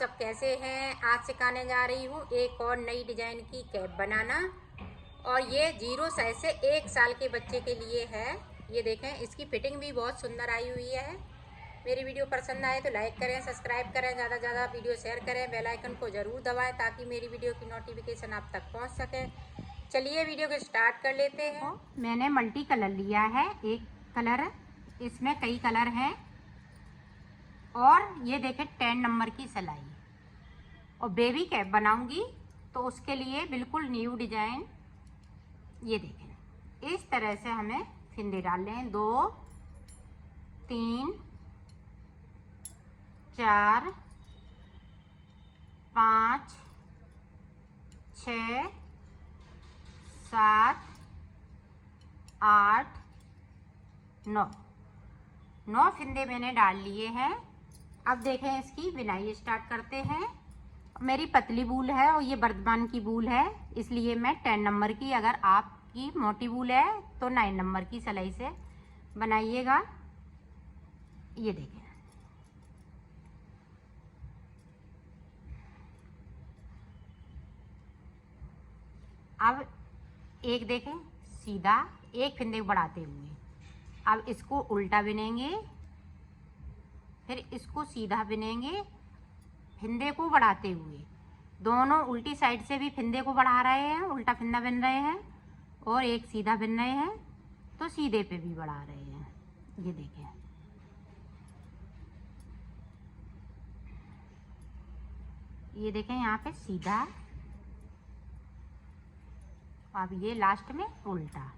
सब कैसे हैं। आज सिखाने जा रही हूँ एक और नई डिजाइन की कैप बनाना। और ये 0 साइज से 1 साल के बच्चे के लिए है। ये देखें, इसकी फिटिंग भी बहुत सुंदर आई हुई है। मेरी वीडियो पसंद आए तो लाइक करें, सब्सक्राइब करें, ज़्यादा से ज़्यादा वीडियो शेयर करें, बेल आइकन को ज़रूर दबाएं ताकि मेरी वीडियो की नोटिफिकेशन आप तक पहुँच सके। चलिए वीडियो को स्टार्ट कर लेते हैं। मैंने मल्टी कलर लिया है, एक कलर, इसमें कई कलर हैं। और ये देखें 10 नंबर की सिलाई। और बेबी कैप बनाऊंगी तो उसके लिए बिल्कुल न्यू डिजाइन। ये देखें, इस तरह से हमें फिंदे डालने हैं। 2 3 4 5 6 7 8 9 फिंदे मैंने डाल लिए हैं। अब देखें, इसकी बिनाई स्टार्ट करते हैं। मेरी पतली बूल है और ये बर्दमान की बूल है, इसलिए मैं 10 नंबर की, अगर आपकी मोटी बूल है तो 9 नंबर की सिलाई से बनाइएगा। ये देखें, अब एक देखें सीधा, एक फिंदे को बढ़ाते हुए। अब इसको उल्टा बिनेंगे, फिर इसको सीधा बिनेंगे फिंदे को बढ़ाते हुए। दोनों उल्टी साइड से भी फिंदे को बढ़ा रहे हैं, उल्टा फिंदा बिन रहे हैं, और एक सीधा बिन रहे हैं तो सीधे पे भी बढ़ा रहे हैं। ये देखें, ये देखें यहाँ पे सीधा, अब ये लास्ट में उल्टा।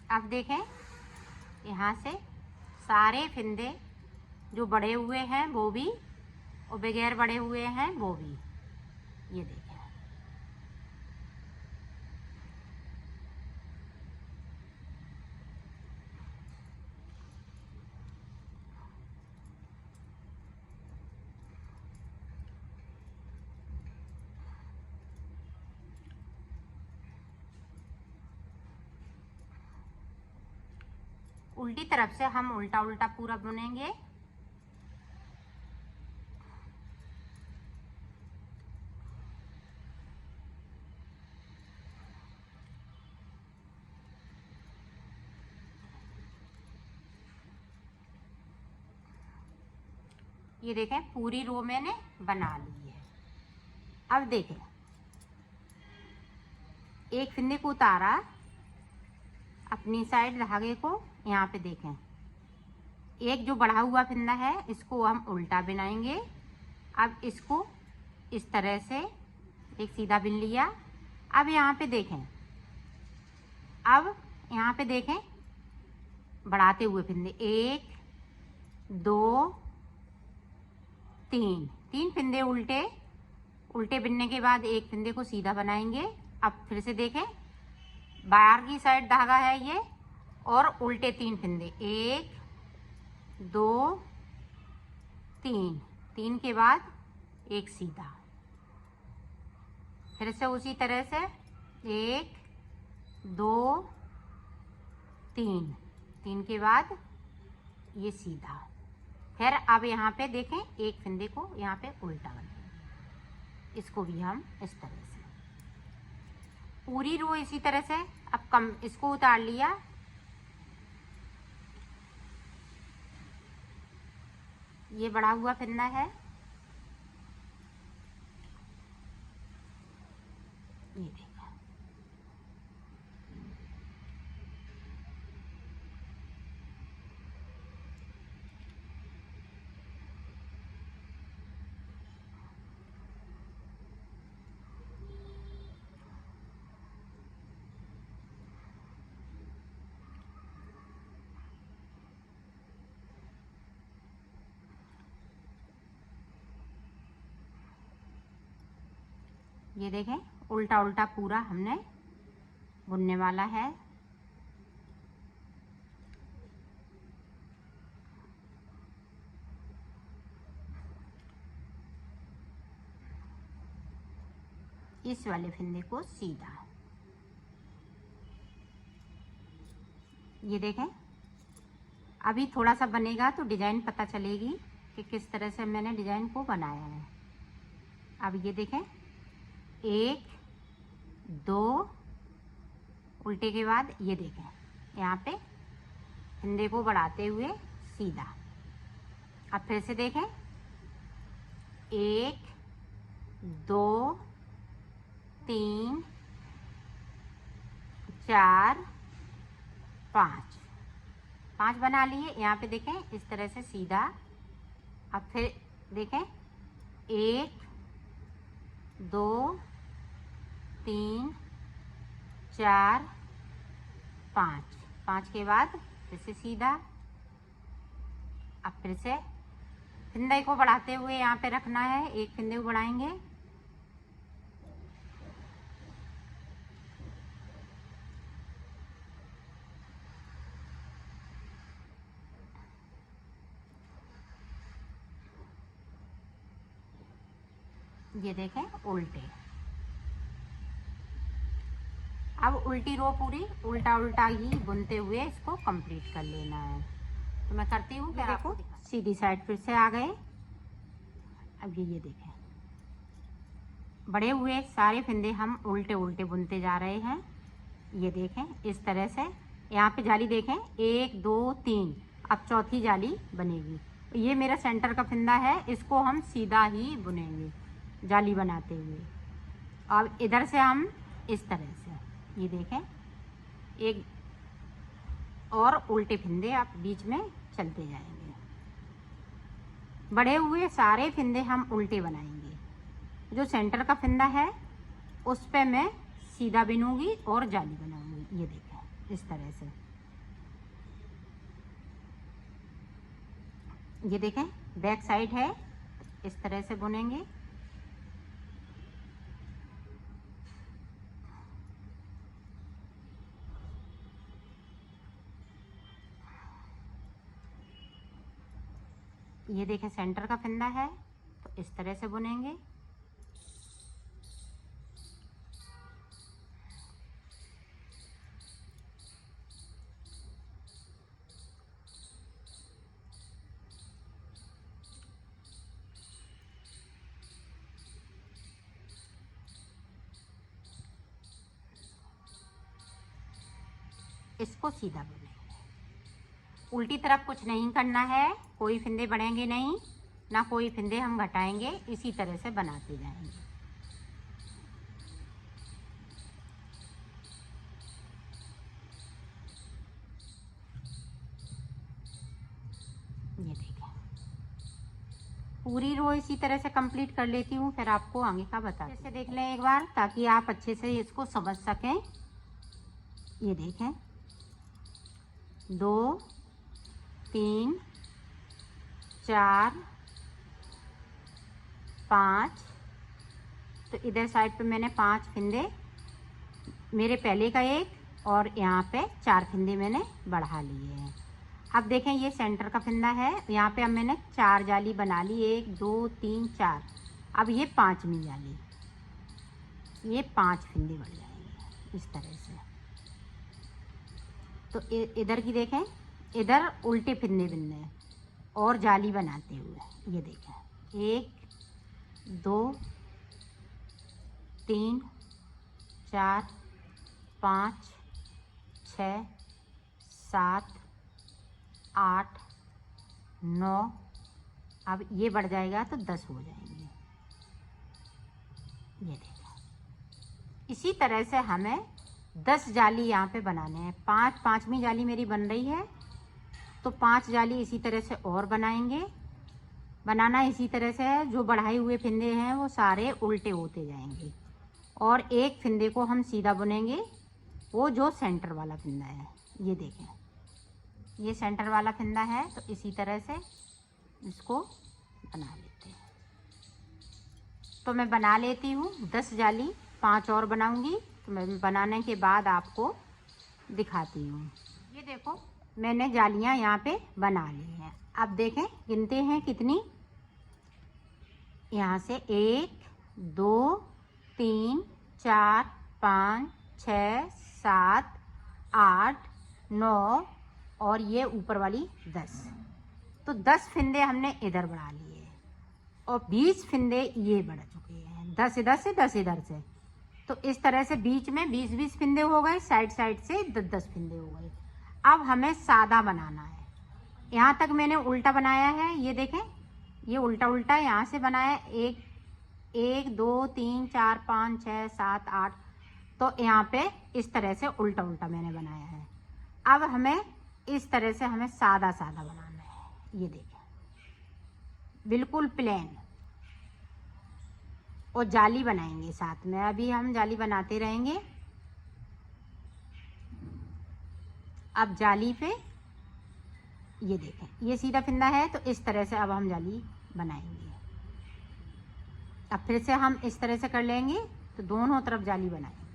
अब देखें, यहाँ से सारे फिंदे जो बड़े हुए हैं वो भी, और बगैर बड़े हुए हैं वो भी। ये देखें, उल्टी तरफ से हम उल्टा उल्टा पूरा बुनेंगे। ये देखें, पूरी रो मैंने बना ली है। अब देखें, एक फिंदे को उतारा अपनी साइड धागे को, यहाँ पे देखें एक जो बढ़ा हुआ फिंदा है इसको हम उल्टा बिनाएंगे। अब इसको इस तरह से एक सीधा बिन लिया। अब यहाँ पे देखें, अब यहाँ पे देखें बढ़ाते हुए फिंदे, 1 2 3 फिंदे उल्टे, उल्टे बिनने के बाद एक फिंदे को सीधा बनाएंगे। अब फिर से देखें, बाहर की साइड धागा है ये, और उल्टे 3 फिंदे, 1 2 3 के बाद एक सीधा, फिर से उसी तरह से 1 2 3 के बाद ये सीधा। फिर अब यहाँ पे देखें, एक फिंदे को यहाँ पे उल्टा बनाएंगे। इसको भी हम इस तरह से पूरी रो इसी तरह से। अब कम इसको उतार लिया, ये बढ़ा हुआ फिंदा है, ये देखा। ये देखें, उल्टा उल्टा पूरा हमने बुनने वाला है। इस वाले फिंदे को सीधा, ये देखें, अभी थोड़ा सा बनेगा तो डिज़ाइन पता चलेगी कि किस तरह से मैंने डिज़ाइन को बनाया है। अब ये देखें, 1 2 उल्टे के बाद ये देखें, यहाँ पे फंदे को बढ़ाते हुए सीधा। अब फिर से देखें, 1 2 3 4 5 बना लिए। यहाँ पे देखें इस तरह से सीधा। अब फिर देखें, 1 2 3 4 5 के बाद फिर से सीधा। अब फिर से फंदे को बढ़ाते हुए यहाँ पे रखना है, एक फंदे को बढ़ाएंगे। ये देखें उल्टे। अब उल्टी रो पूरी उल्टा उल्टा ही बुनते हुए इसको कंप्लीट कर लेना है। तो मैं करती हूँ। फिर आपको सीधी साइड फिर से आ गए। अब ये देखें, बड़े हुए सारे फंदे हम उल्टे उल्टे बुनते जा रहे हैं। ये देखें इस तरह से। यहाँ पे जाली देखें, 1 2 3, अब चौथी जाली बनेगी। ये मेरा सेंटर का फंदा है, इसको हम सीधा ही बुनेंगे जाली बनाते हुए। अब इधर से हम इस तरह से, ये देखें, एक और उल्टे फंदे आप बीच में चलते जाएंगे। बड़े हुए सारे फंदे हम उल्टे बनाएंगे। जो सेंटर का फंदा है उस पे मैं सीधा बुनूंगी और जाली बनाऊंगी। ये देखें इस तरह से। ये देखें बैक साइड है, इस तरह से बुनेंगे। ये देखें सेंटर का फंदा है तो इस तरह से बुनेंगे। इसको सीधा बुनेंगे। उल्टी तरफ कुछ नहीं करना है, कोई फंदे बढ़ेंगे नहीं, ना कोई फंदे हम घटाएंगे। इसी तरह से बनाते जाएंगे। ये देखें पूरी रो इसी तरह से कंप्लीट कर लेती हूँ, फिर आपको आगे का बता। जैसे देख लें एक बार, ताकि आप अच्छे से इसको समझ सकें। ये देखें 2 3 4 5, तो इधर साइड पे मैंने 5 फंदे, मेरे पहले का एक और यहाँ पे 4 फंदे मैंने बढ़ा लिए हैं। अब देखें ये सेंटर का फंदा है, यहाँ पे अब मैंने 4 जाली बना ली, 1 2 3 4। अब ये 5वीं जाली, ये 5 फंदे बढ़ जाएंगे इस तरह से। तो इधर की देखें, इधर उल्टे फंदे बुनने और जाली बनाते हुए। ये देखें 1 2 3 4 5 6 7 8 9। अब ये बढ़ जाएगा तो 10 हो जाएंगे। ये देखें इसी तरह से हमें 10 जाली यहाँ पे बनाने हैं। 5वीं जाली मेरी बन रही है, तो 5 जाली इसी तरह से और बनाएंगे। बनाना इसी तरह से है, जो बढ़ाए हुए फंदे हैं वो सारे उल्टे होते जाएंगे और एक फंदे को हम सीधा बुनेंगे, वो जो सेंटर वाला फंदा है। ये देखें ये सेंटर वाला फंदा है, तो इसी तरह से इसको बना लेते हैं। तो मैं बना लेती हूँ 10 जाली, 5 और बनाऊंगी। तो मैं बनाने के बाद आपको दिखाती हूँ। ये देखो मैंने जालियाँ यहाँ पे बना ली हैं। अब देखें गिनते हैं कितनी, यहाँ से 1 2 3 4 5 6 7 8 9 और ये ऊपर वाली 10। तो 10 फिंदे हमने इधर बढ़ा लिए और 20 फिंदे ये बढ़ चुके हैं, 10 इधर से 10 इधर से। तो इस तरह से बीच में 20-20 फिंदे हो गए, साइड साइड से 10-10 फिंदे हो गए। अब हमें सादा बनाना है। यहाँ तक मैंने उल्टा बनाया है, ये देखें, ये उल्टा उल्टा यहाँ से बनाया, 1 2 3 4 5 6 7 8। तो यहाँ पे इस तरह से उल्टा उल्टा मैंने बनाया है। अब हमें इस तरह से हमें सादा सादा बनाना है, ये देखें, बिल्कुल प्लेन। और जाली बनाएंगे साथ में, अभी हम जाली बनाते रहेंगे। अब जाली पे ये देखें, ये सीधा फिंदा है, तो इस तरह से अब हम जाली बनाएंगे। अब फिर से हम इस तरह से कर लेंगे, तो दोनों तरफ जाली बनाएंगे।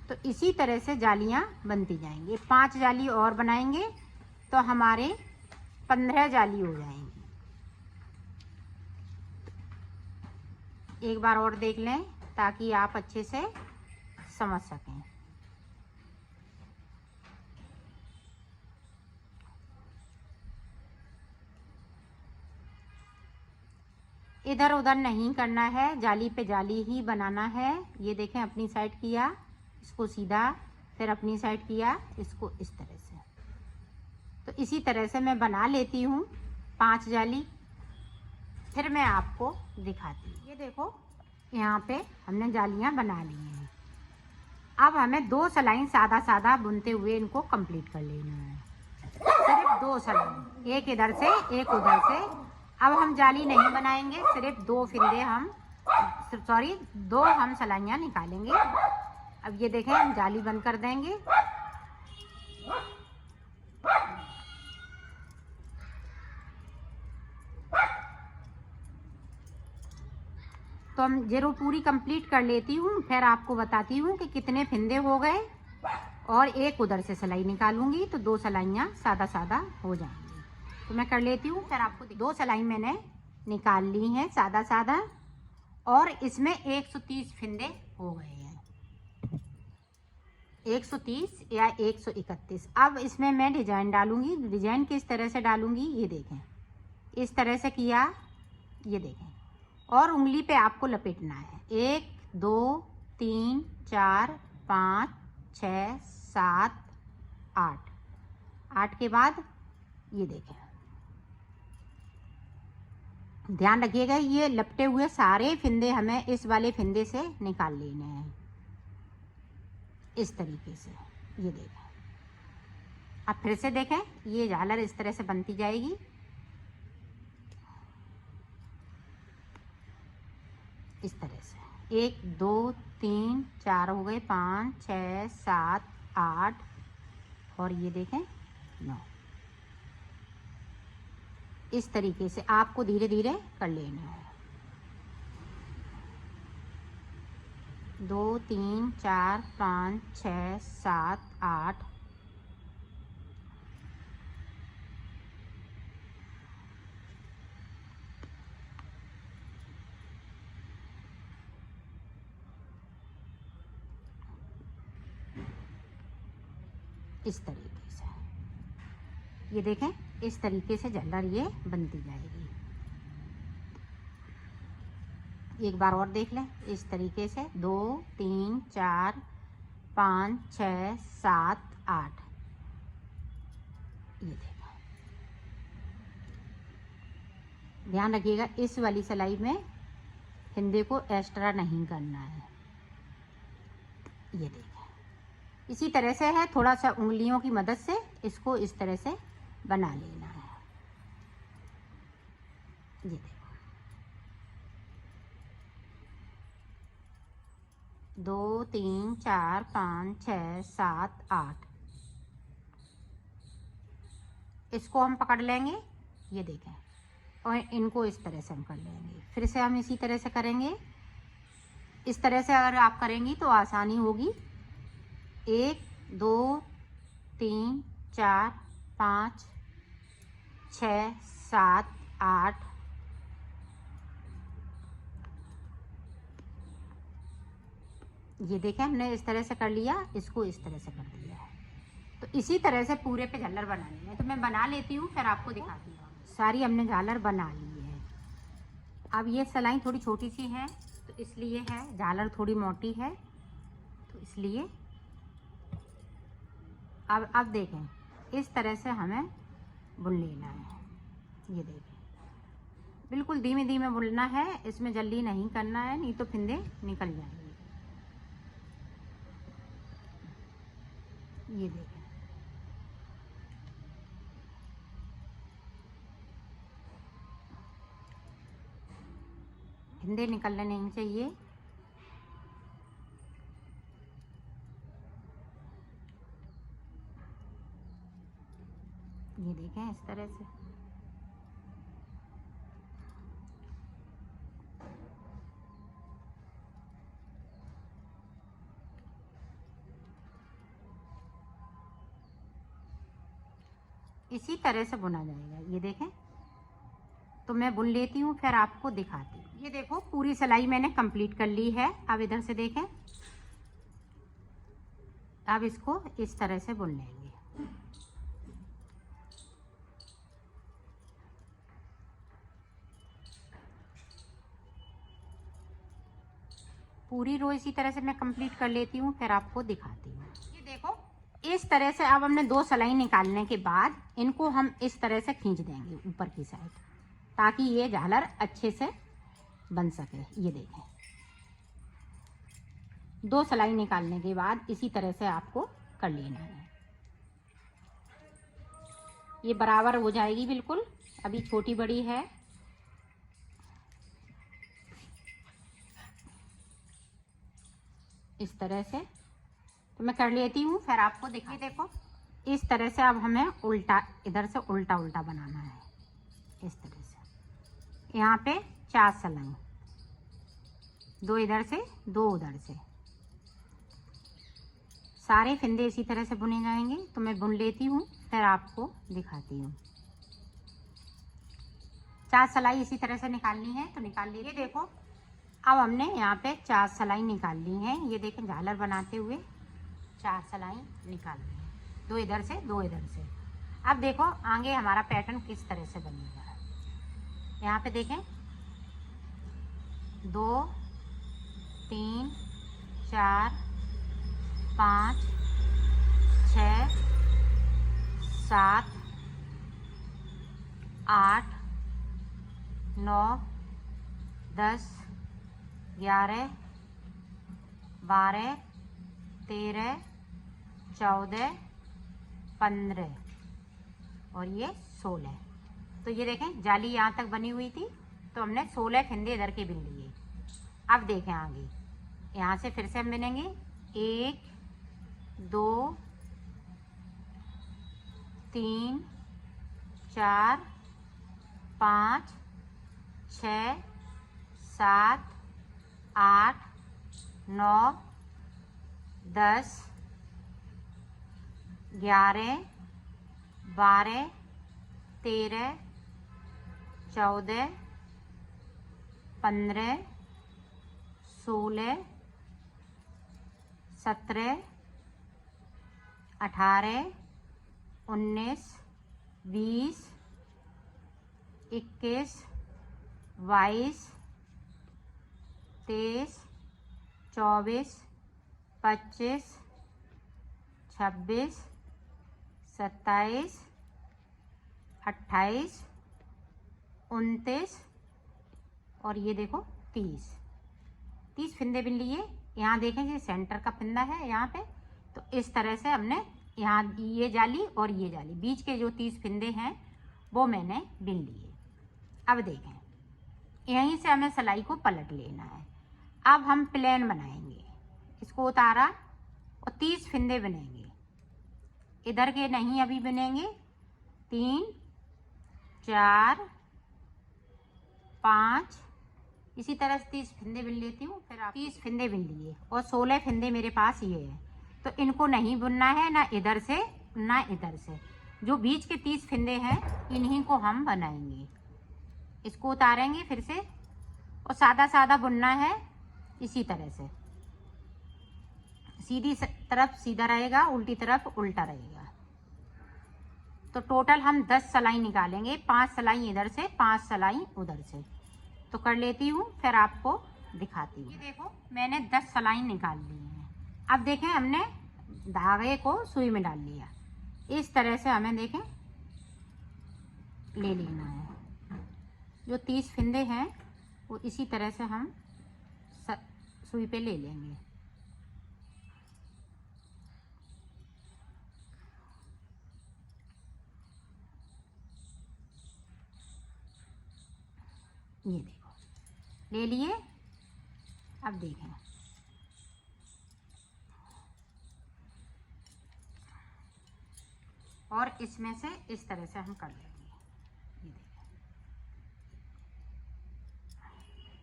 तो इसी तरह से जालियां बनती जाएंगी। 5 जाली और बनाएंगे तो हमारे 15 जाली हो जाएंगी। एक बार और देख लें ताकि आप अच्छे से समझ सकें। इधर उधर नहीं करना है, जाली पे जाली ही बनाना है। ये देखें, अपनी साइड किया, इसको सीधा, फिर अपनी साइड किया, इसको इस तरह से। तो इसी तरह से मैं बना लेती हूँ 5 जाली, फिर मैं आपको दिखाती हूँ। ये देखो, यहाँ पे हमने जालियाँ बना ली हैं। अब हमें 2 सलाइन सादा सादा बुनते हुए इनको कंप्लीट कर लेना है। सिर्फ 2 सलाइन, एक इधर से एक उधर से। अब हम जाली नहीं बनाएंगे, सिर्फ 2 फिंदे हम, सॉरी 2 हम सलाइयाँ निकालेंगे। अब ये देखें, हम जाली बंद कर देंगे। तो हम ज़रूर पूरी कंप्लीट कर लेती हूँ, फिर आपको बताती हूँ कि कितने फिंदे हो गए। और एक उधर से सिलाई निकालूंगी तो 2 सिलाइयाँ सादा सादा हो जाएंगी। तो मैं कर लेती हूँ, फिर आपको 2 सिलाई मैंने निकाल ली हैं सादा सादा, और इसमें 130 फिंदे हो गए हैं, 130 या 131। अब इसमें मैं डिजाइन डालूंगी। डिजाइन किस तरह से डालूंगी, ये देखें, इस तरह से किया, ये देखें, और उंगली पे आपको लपेटना है। 1 2 3 4 5 6 7 8। 8 के बाद ये देखें, ध्यान रखिएगा, ये लपटे हुए सारे फिंदे हमें इस वाले फिंदे से निकाल लेने हैं, इस तरीके से। ये देखें, अब फिर से देखें, ये झालर इस तरह से बनती जाएगी। इस तरह से 1 2 3 4 हो गए, 5 6 7 8, और ये देखें 9। इस तरीके से आपको धीरे धीरे कर लेना है। 2 3 4 5 6 7 8। इस तरीके से ये देखें, इस तरीके से झालर ये बनती जाएगी। एक बार और देख लें, इस तरीके से 2 3 4 5 6 7 8। ये देखें, ध्यान रखिएगा, इस वाली सिलाई में फिंदे को एक्स्ट्रा नहीं करना है। ये देखें, इसी तरह से है, थोड़ा सा उंगलियों की मदद से इसको इस तरह से बना लेना है। ये देखो, 2 3 4 5 6 7 8। इसको हम पकड़ लेंगे, ये देखें, और इनको इस तरह से हम कर लेंगे। फिर से हम इसी तरह से करेंगे। इस तरह से अगर आप करेंगी तो आसानी होगी। 1 2 3 4 5 6 7 8। ये देखें, हमने इस तरह से कर लिया, इसको इस तरह से कर दिया है। तो तो इसी तरह से पूरे पे झालर बनानी है। तो मैं बना लेती हूँ, फिर आपको दिखाती हूँ। सारी हमने झालर बना ली है। अब ये सिलाई थोड़ी छोटी सी है तो इसलिए है, झालर थोड़ी मोटी है तो इसलिए। अब देखें, इस तरह से हमें बुन लेना है। ये देखें, बिल्कुल धीमे धीमे बुनना है, इसमें जल्दी नहीं करना है, नहीं तो फिंदे निकल जाएंगे। ये देखें, फिंदे निकलने नहीं चाहिए। ये देखें, इस तरह से। इसी तरह से बुना जाएगा। ये देखें, तो मैं बुन लेती हूँ, फिर आपको दिखाती हूँ। ये देखो, पूरी सिलाई मैंने कंप्लीट कर ली है। अब इधर से देखें, अब इसको इस तरह से बुन लेंगे। पूरी रो इसी तरह से मैं कंप्लीट कर लेती हूँ, फिर आपको दिखाती हूँ। ये देखो, इस तरह से अब हमने 2 सिलाई निकालने के बाद इनको हम इस तरह से खींच देंगे ऊपर की साइड, ताकि ये झालर अच्छे से बन सके। ये देखें, 2 सिलाई निकालने के बाद इसी तरह से आपको कर लेना है। ये बराबर हो जाएगी बिल्कुल। अभी छोटी बड़ी है। इस तरह से तो मैं कर लेती हूँ, फिर आपको देखिए। देखो, इस तरह से अब हमें उल्टा, इधर से उल्टा उल्टा बनाना है। इस तरह से यहाँ पे 4 सिलाई, 2 इधर से 2 उधर से, सारे फिंदे इसी तरह से बुने जाएंगे। तो मैं बुन लेती हूँ, फिर आपको दिखाती हूँ। 4 सिलाई इसी तरह से निकालनी है, तो निकाल लीजिए। देखो, अब हमने यहाँ पे 4 सिलाई निकाल ली है। ये देखें, झालर बनाते हुए 4 सिलाई निकाल ली है, 2 इधर से 2 इधर से। अब देखो आगे हमारा पैटर्न किस तरह से बनेगा। यहाँ पे देखें, 2 3 4 5 6 7 8 9 10 11 12 13 14 15 और ये 16। तो ये देखें, जाली यहाँ तक बनी हुई थी, तो हमने 16 फिंदे इधर के बिन लिए। अब देखें आगे, यहाँ से फिर से हम बिनेंगे 1 2 3 4 5 6 7 8 9 10 11 12 13 14 15 16 17 18 19 20 21 22 23 24 25 26 27 28 29 और ये देखो 30 फिंदे बिन लिए। यहाँ देखें, ये सेंटर का फिंदा है यहाँ पे, तो इस तरह से हमने यहाँ ये जाली और ये जाली, बीच के जो 30 फिंदे हैं वो मैंने बिन लिए। अब देखें, यहीं से हमें सिलाई को पलट लेना है। अब हम प्लेन बनाएंगे, इसको उतारा और 30 फिंदे बनेंगे। इधर के नहीं अभी बनेंगे, 3 4 5 इसी तरह से 30 फिंदे बिन लेती हूँ। फिर आप 30 फिंदे बिन लिए और 16 फिंदे मेरे पास ये है, तो इनको नहीं बुनना है, ना इधर से ना इधर से। जो बीच के 30 फिंदे हैं इन्हीं को हम बनाएंगे। इसको उतारेंगे फिर से और सादा सादा बुनना है। इसी तरह से सीधी तरफ सीधा रहेगा, उल्टी तरफ उल्टा रहेगा। तो टोटल हम 10 सिलाई निकालेंगे, 5 सिलाई इधर से 5 सिलाई उधर से। तो कर लेती हूँ, फिर आपको दिखाती हूँ। ये देखो मैंने 10 सिलाई निकाल ली है। अब देखें हमने धागे को सुई में डाल लिया, इस तरह से हमें देखें ले लेना है। जो 30 फंदे हैं वो इसी तरह से हम सुई पे ले लेंगे। ये देखो ले लिए। अब देखें और इसमें से इस तरह से हम कर लेंगे। ये देखें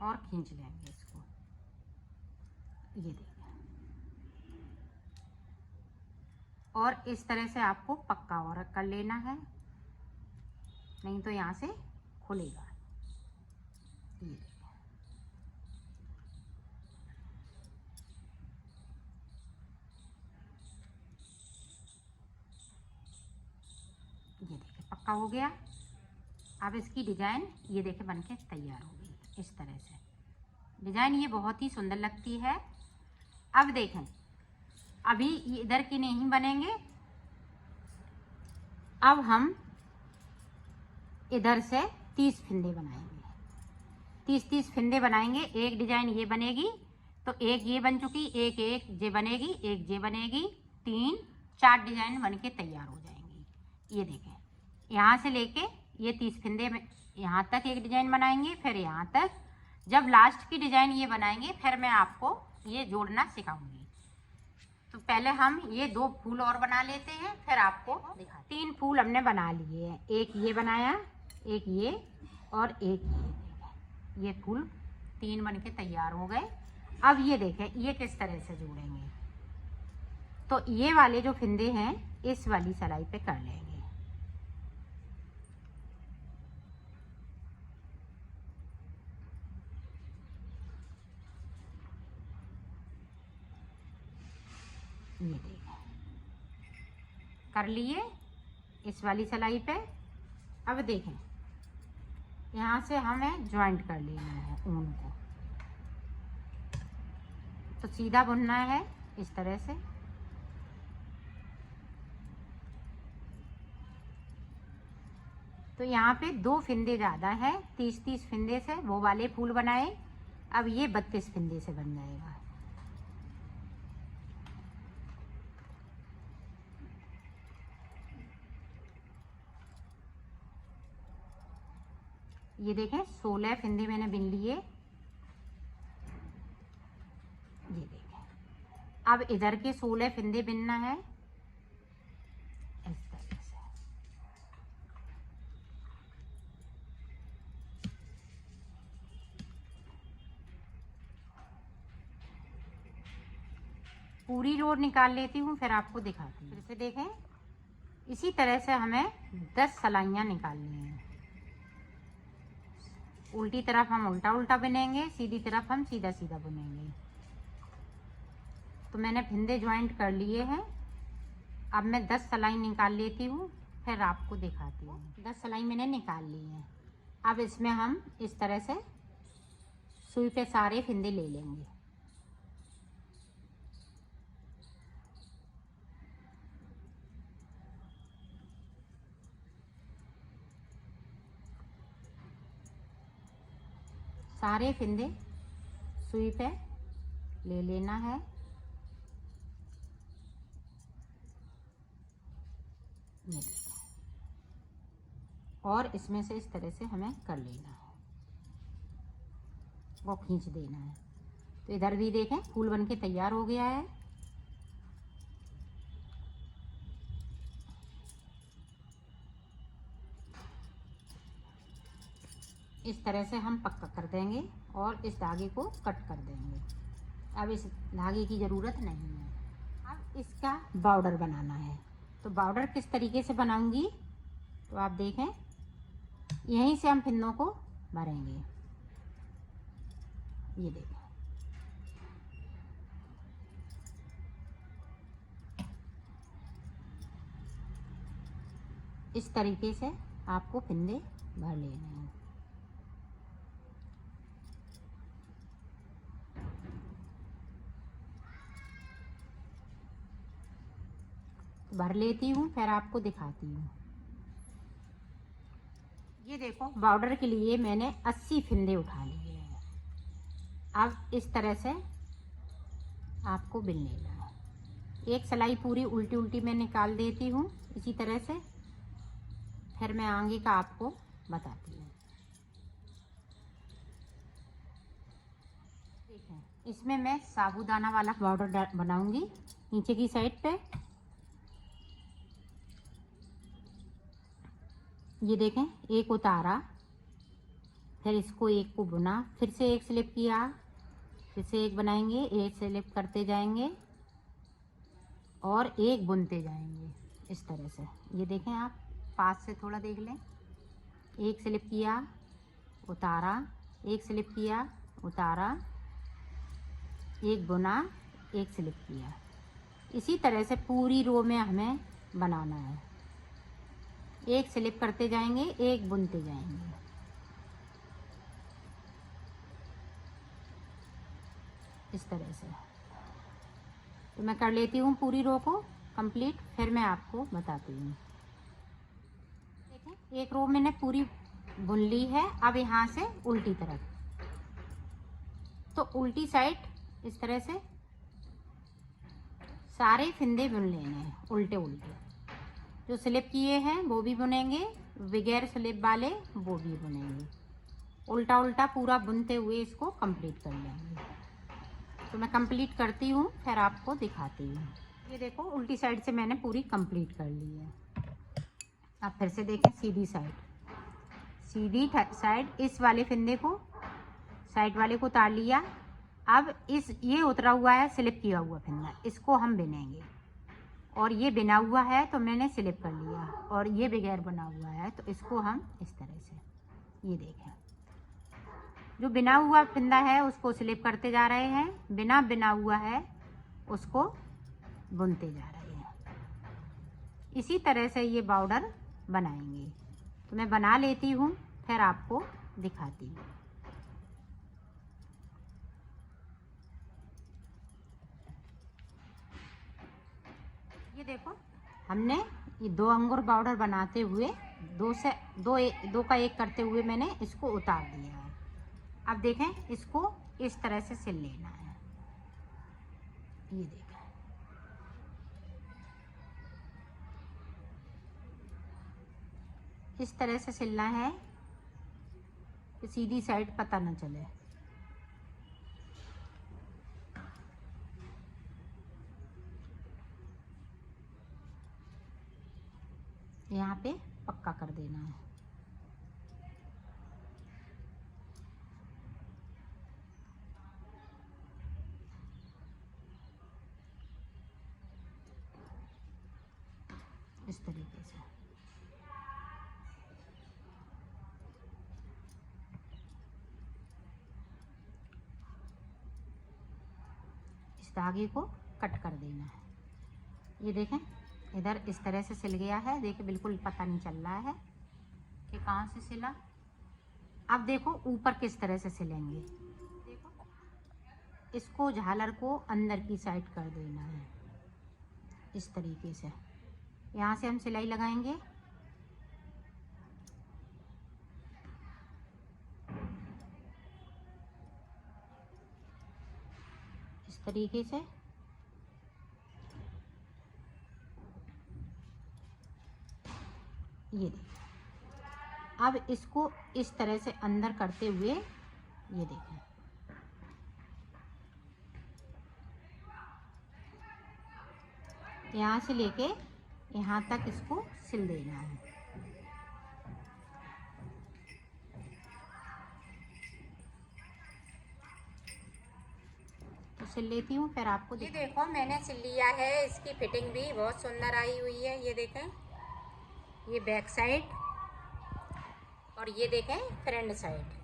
और खींच लेंगे इसको। ये देखें और इस तरह से आपको पक्का और कर लेना है, नहीं तो यहाँ से खुलेगा। ये देखें पक्का हो गया। अब इसकी डिजाइन ये देखें बनके तैयार हो गई। इस तरह से डिजाइन ये बहुत ही सुंदर लगती है। अब देखें अभी इधर की नहीं बनेंगे, अब हम इधर से 30 फंदे बनाएंगे। 30 फंदे बनाएंगे। एक डिजाइन ये बनेगी, तो एक ये बन चुकी, एक ये बनेगी, एक ये बनेगी, 3 4 डिजाइन बन के तैयार हो जाएंगी। ये देखें यहाँ से लेके ये 30 फंदे में यहाँ तक एक डिजाइन बनाएंगे, फिर यहाँ तक। जब लास्ट की डिजाइन ये बनाएंगे फिर मैं आपको ये जोड़ना सिखाऊंगी। तो पहले हम ये 2 फूल और बना लेते हैं, फिर आपको दिखा। 3 फूल हमने बना लिए हैं, एक ये बनाया, एक ये और एक ये फूल 3 बन के तैयार हो गए। अब ये देखें ये किस तरह से जोड़ेंगे। तो ये वाले जो फंदे हैं इस वाली सिलाई पे कर लेंगे। ये देखें कर लिए इस वाली सिलाई पे। अब देखें यहाँ से हमें ज्वाइंट कर लेना है ऊन को। तो सीधा बुनना है इस तरह से। तो यहाँ पे 2 फंदे ज़्यादा है, 30 फंदे से वो वाले फूल बनाए। अब ये 32 फंदे से बन जाएगा। ये देखें 16 फंदे मैंने बिन लिए। ये देखें अब इधर के 16 फंदे बिनना है इस तरह से। पूरी रोड निकाल लेती हूँ फिर आपको दिखाती हूँ। फिर से देखें इसी तरह से हमें 10 सिलाइयाँ निकालनी हैं। उल्टी तरफ हम उल्टा उल्टा बुनेंगे, सीधी तरफ हम सीधा सीधा बुनेंगे। तो मैंने फंदे ज्वाइंट कर लिए हैं। अब मैं 10 सिलाई निकाल लेती हूँ फिर आपको दिखाती हूँ। 10 सिलाई मैंने निकाल ली है। अब इसमें हम इस तरह से सुई पे सारे फंदे ले लेंगे। सारे फंदे सुई पे ले लेना है। ये देखो और इसमें से इस तरह से हमें कर लेना है, वो खींच देना है। तो इधर भी देखें फूल बन के तैयार हो गया है। इस तरह से हम पक्का कर देंगे और इस धागे को कट कर देंगे। अब इस धागे की ज़रूरत नहीं है। अब इसका बॉर्डर बनाना है। तो बॉर्डर किस तरीके से बनाऊंगी तो आप देखें, यहीं से हम फंदों को भरेंगे। ये देखें इस तरीके से आपको फिंदे भर लेने हैं। भर लेती हूँ, फिर आपको दिखाती हूँ। ये देखो, बॉर्डर के लिए मैंने 80 फिंदे उठा लिए हैं। अब इस तरह से आपको बिन लेना है। एक सिलाई पूरी उल्टी उल्टी मैं निकाल देती हूँ इसी तरह से, फिर मैं आगे का आपको बताती हूँ। ठीक है, इसमें मैं साबूदाना वाला बॉर्डर बनाऊंगी नीचे की साइड पे। ये देखें, एक उतारा, फिर इसको एक को बुना, फिर से एक स्लिप किया, फिर से एक बनाएंगे, एक स्लिप करते जाएंगे और एक बुनते जाएंगे इस तरह से। ये देखें, आप पास से थोड़ा देख लें। एक स्लिप किया, उतारा, एक स्लिप किया, उतारा, एक बुना, एक स्लिप किया। इसी तरह से पूरी रो में हमें बनाना है। एक स्लिप करते जाएंगे, एक बुनते जाएंगे। इस तरह से तो मैं कर लेती हूँ पूरी रो को कंप्लीट, फिर मैं आपको बताती हूँ। देखें, एक रो मैंने पूरी बुन ली है। अब यहाँ से उल्टी तरफ, तो उल्टी साइड इस तरह से सारे फिंदे बुन लेने हैं उल्टे उल्टे। जो स्लिप किए हैं वो भी बुनेंगे, बगैर स्लिप वाले वो भी बुनेंगे। उल्टा उल्टा पूरा बुनते हुए इसको कंप्लीट कर लेंगे। तो मैं कंप्लीट करती हूँ, फिर आपको दिखाती हूँ। ये देखो, उल्टी साइड से मैंने पूरी कंप्लीट कर ली है। अब फिर से देखें, सीधी साइड, सीधी साइड इस वाले फिंदे को, साइड वाले को उतार लिया। अब ये उतरा हुआ है स्लिप किया हुआ फिंदा, इसको हम बिनेंगे। और ये बिना हुआ है तो मैंने स्लिप कर लिया, और ये बगैर बना हुआ है तो इसको हम इस तरह से, ये देखें, जो बिना हुआ फिंदा है उसको स्लिप करते जा रहे हैं, बिना हुआ है उसको बुनते जा रहे हैं। इसी तरह से ये बॉर्डर बनाएंगे। तो मैं बना लेती हूँ, फिर आपको दिखाती हूँ। ये देखो, हमने ये 2 अंगूर बॉर्डर बनाते हुए दो का एक करते हुए मैंने इसको उतार दिया है। अब देखें, इसको इस तरह से सिल लेना है। ये देखें, इस तरह से सिलना है कि सीधी साइड पता न चले। यहाँ पे पक्का कर देना है। इस तरीके से इस धागे को कट कर देना है। ये देखें, इधर इस तरह से सिल गया है। देखिए, बिल्कुल पता नहीं चल रहा है कि कहाँ से सिला। अब देखो, ऊपर किस तरह से सिलेंगे। देखो, इसको झालर को अंदर की साइड कर देना है इस तरीके से। यहाँ से हम सिलाई लगाएंगे। इस तरीके से ये देखिए। अब इसको इस तरह से अंदर करते हुए, ये देखें, यहाँ से लेके यहाँ तक इसको सिल देना है। तो सिल लेती हूँ, फिर आपको ये देखो, मैंने सिल लिया है। इसकी फिटिंग भी बहुत सुंदर आई हुई है। ये देखें, ये बैक साइड और ये देखें फ्रंट साइड।